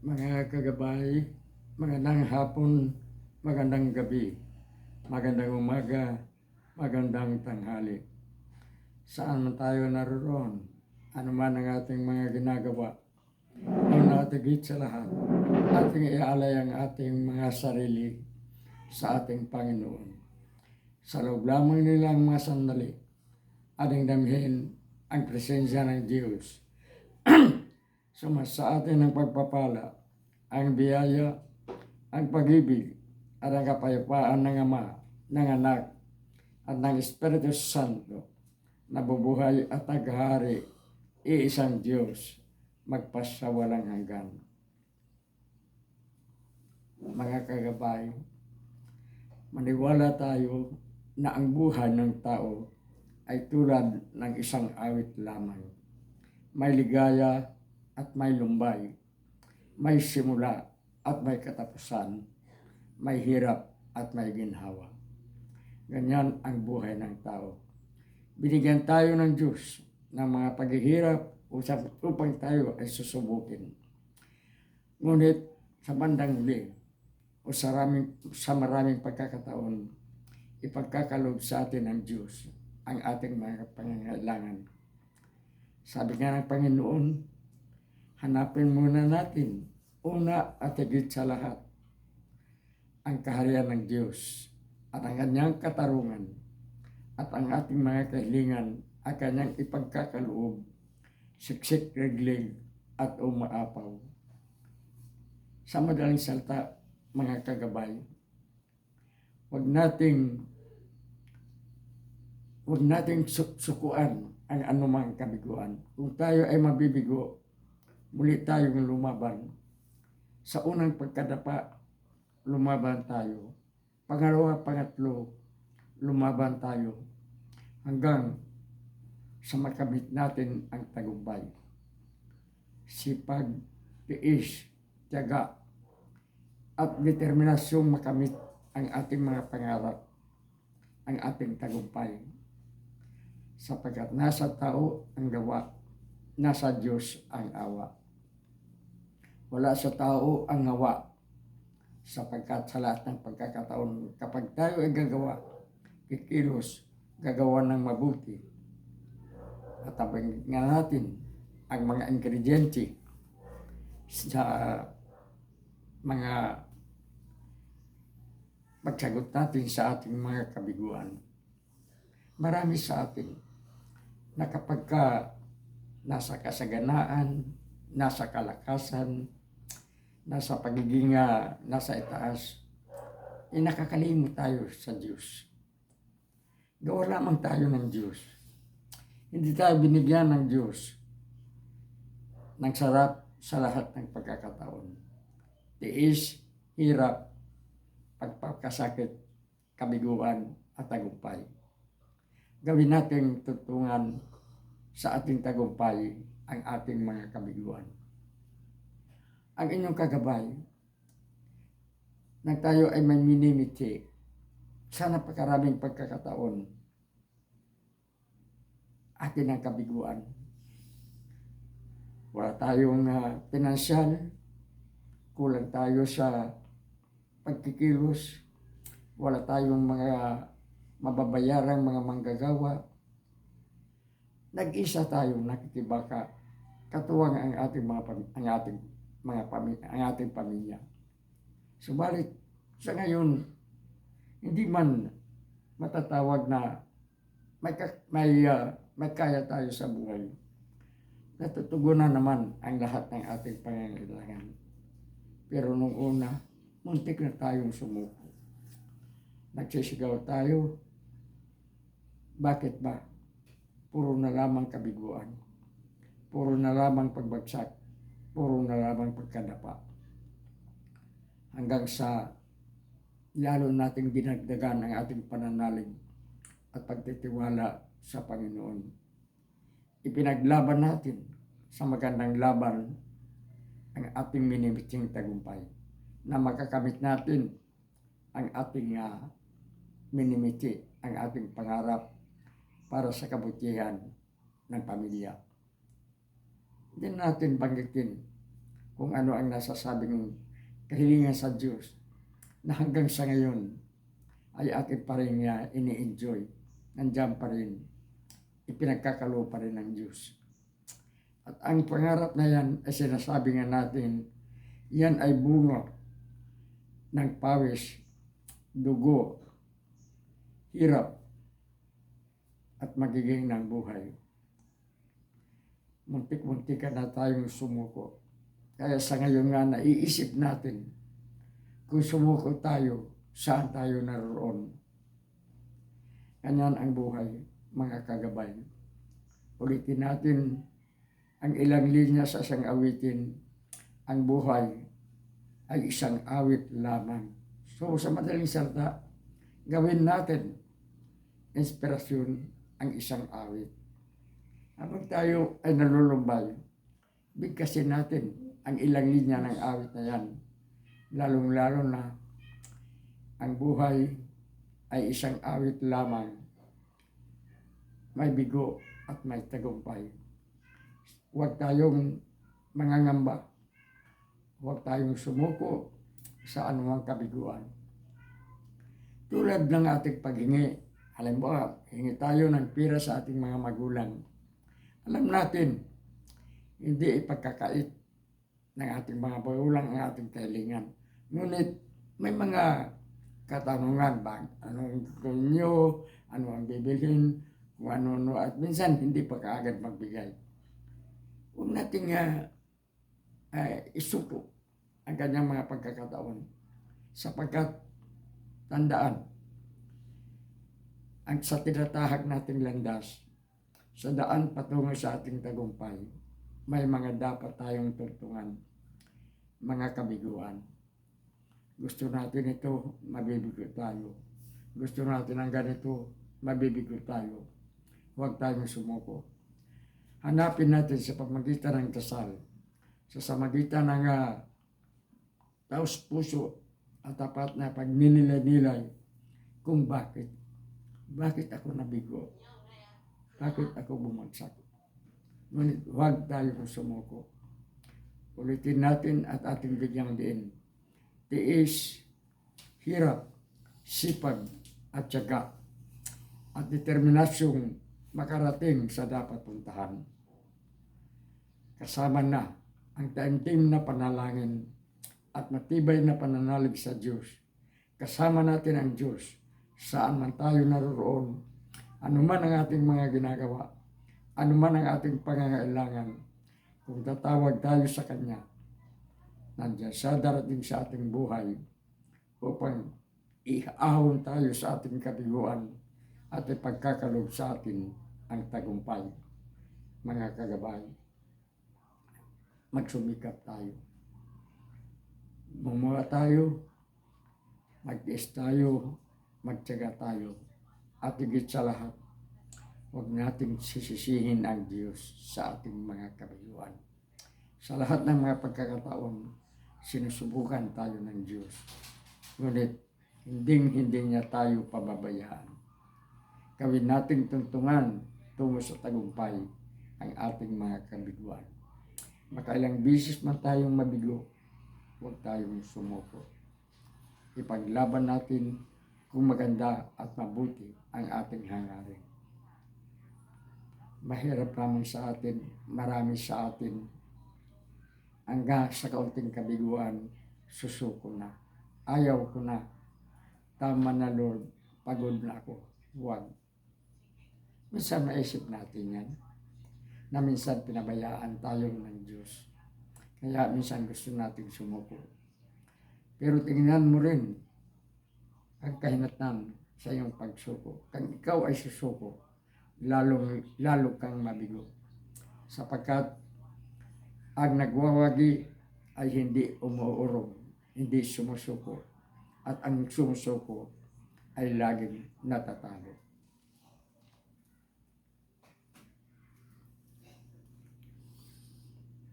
Mga kagabay, magandang hapon, magandang gabi, magandang umaga, magandang tanghali. Saan man tayo naroon, ano man ang ating mga ginagawa, una at higit sa lahat, ating ialay ang ating mga sarili sa ating Panginoon. Sa loob lamang nilang mga sandali, ating damhin ang presensya ng Diyos. Sa atin ang pagpapala, ang biyaya, ang pag-ibig, at ang kapayapaan ng Ama, ng Anak, at ng Espiritu Santo, na bubuhay at naghahari, iisang Diyos, magpasawalang hanggan. Mga kagabay, maniwala tayo na ang buhay ng tao ay tulad ng isang awit lamang. May ligaya at may lumbay, may simula at may katapusan, may hirap at may ginhawa. Ganyan ang buhay ng tao. Binigyan tayo ng Diyos ng mga paghihirap upang tayo ay susubukin. Ngunit sa bandang huli o sa maraming pagkakataon, ipagkakaloob sa atin ng Diyos ang ating mga pangangailangan. Sabi nga ng Panginoon, hanapin muna natin, una at higit sa lahat, ang kaharian ng Diyos at ang kanyang katarungan at ang ating mga kahilingan ay kanyang ipagkakaloob, siksik, reglig at umaapaw. Sa madaling salita, mga kagabay, huwag nating sukuan ang anumang kabiguan. Kung tayo ay mabibigo, muli tayong lumaban. Sa unang pagkadapa, lumaban tayo. Pangalawa, pangatlo, lumaban tayo. Hanggang sa makamit natin ang tagumpay. Sipag, tiis, tiyaga, at determinasyong makamit ang ating mga pangarap, ang ating tagumpay. Sapagkat nasa tao ang gawa, nasa Diyos ang awa. Wala sa tao ang gawa, sapagkat sa lahat ng pagkakataon, kapag tayo ay gagawa, kikilos, gagawa ng mabuti, at tabang nga natin ang mga ingrediente sa mga pagsagot natin sa ating mga kabiguan. Marami sa atin na kapag nasa kasaganaan, nasa kalakasan, nasa pagiging nasa itaas, nakakalimot tayo sa Diyos. Gawa lamang tayo ng Diyos. Hindi tayo binigyan ng Diyos ng sarap sa lahat ng pagkakataon. Tiis, hirap, pagpapakasakit, kabiguan at tagumpay. Gawin natin tutungan sa ating tagumpay ang ating mga kabiguan. Ang inyong kagabay, nang tayo ay may minimiti, sana pagkaraming pagkakataon, atin ang kabiguan. Wala tayong pinansyal, kulang tayo sa pagkikilos, wala tayong mga mababayarang mga manggagawa. Nag-isa tayong nakikibaka, katuwang ang ating pamilya. Subalit sa ngayon, hindi man matatawag na may kaya tayo sa buhay. Natutugunan naman ang lahat ng ating pangangailangan. Pero nung una, muntik na tayong sumuko. Nagsisigaw tayo. Bakit ba? Puro na lamang kabiguan. Puro na lamang pagbagsak. Puro na lamang pagkadapa. Hanggang sa lalo nating dinagdagan ang ating pananalig at pagtitiwala sa Panginoon. Ipinaglaban natin sa magandang laban ang ating minimiting tagumpay na makakamit natin ang ating minimiti, ang ating pangarap para sa kabutihan ng pamilya. Hindi natin banggitin kung ano ang nasasabing kahilingan sa Diyos na hanggang sa ngayon ay atin pa rin niya ini-enjoy. Nandiyan pa rin. Ipinagkakalo pa rin ng Diyos. At ang pangarap na yan ay sinasabi nga natin, yan ay bunga ng pawis, dugo, hirap, at magiging ng buhay. Muntik-muntik na tayong sumuko. Kaya sa ngayon nga naiisip natin kung sumuko tayo, saan tayo naroon. Ganyan ang buhay, mga kagabay. Ulitin natin ang ilang linya sa isang awitin. Ang buhay ay isang awit lamang. So sa madaling salita, gawin natin inspirasyon ang isang awit. Habang tayo ay nalulumbay, bigkasin natin ang ilang linya ng awit na yan. Lalong-lalo na ang buhay ay isang awit lamang. May bigo at may tagumpay. Huwag tayong mangangamba. Huwag tayong sumuko sa anumang kabiguan. Tulad ng ating paghingi, halimbawa, hingi tayo ng pira sa ating mga magulang. Alam natin, hindi ipagkakait ng ating mga magulang ang ating kahilingan. Ngunit may mga katanungan ba? Anong gusto nyo? Ano ang bibilhin? Kung ano, at minsan hindi pa kaagad magbigay. Huwag nating isuko ang kanyang mga pagkakataon. Sapagkat tandaan, ang sa tinatahak nating landas, sa daan patungo sa ating tagumpay, may mga dapat tayong tuntungan, mga kabiguan. Gusto natin ito, mabibigo tayo. Gusto natin ang ganito, mabibigo tayo. Huwag tayong sumuko. Hanapin natin sa pamagitan ng dasal, sa pamagitan ng taos puso at tapat na pagninilay-nilay kung bakit ako nabigo. Bakit ako bumagsak? Ngunit huwag tayong sumuko. Ulitin natin at ating bigyang diin. Tiis, hirap, sipag at tiyaga at determinasyong makarating sa dapat puntahan. Kasama na ang taimtim na panalangin at matibay na pananalig sa Diyos. Kasama natin ang Diyos saan man tayo naroon. Anuman ang ating mga ginagawa, anuman ang ating pangangailangan, kung tatawag tayo sa Kanya, nandiyan siya darating sa ating buhay upang iahon tayo sa ating kabiguan at ipagkakalob sa atin ang tagumpay. Mga kagabay, magsumikap tayo. Bumuha tayo, magtiis tayo, magtiyaga tayo. At higit sa lahat, huwag nating sisisihin ang Diyos sa ating mga kabiguan. Sa lahat ng mga pagkakataon, sinusubukan tayo ng Diyos. Ngunit, hindi niya tayo pababayaan. Gawin nating tuntungan tungo sa tagumpay ang ating mga kabiguan. Makailang bisis man tayong mabigo, huwag tayong sumuko. Ipaglaban natin kung maganda at mabuti ang ating hangarin. Mahirap naman sa atin, marami sa atin, hanggang sa kaunting kabiguan, susuko na. Ayaw ko na. Tama na Lord, pagod na ako. Huwag. Minsan maisip natin yan, na minsan pinabayaan tayo ng Diyos. Kaya minsan gusto nating sumuko. Pero tingnan mo rin ang kahinatnan sa iyong pagsuko. Kung ikaw ay susuko, lalo kang mabigo. Sapagkat ang nagwawagi ay hindi umuurong, hindi sumusuko. At ang sumusuko ay laging natatalo.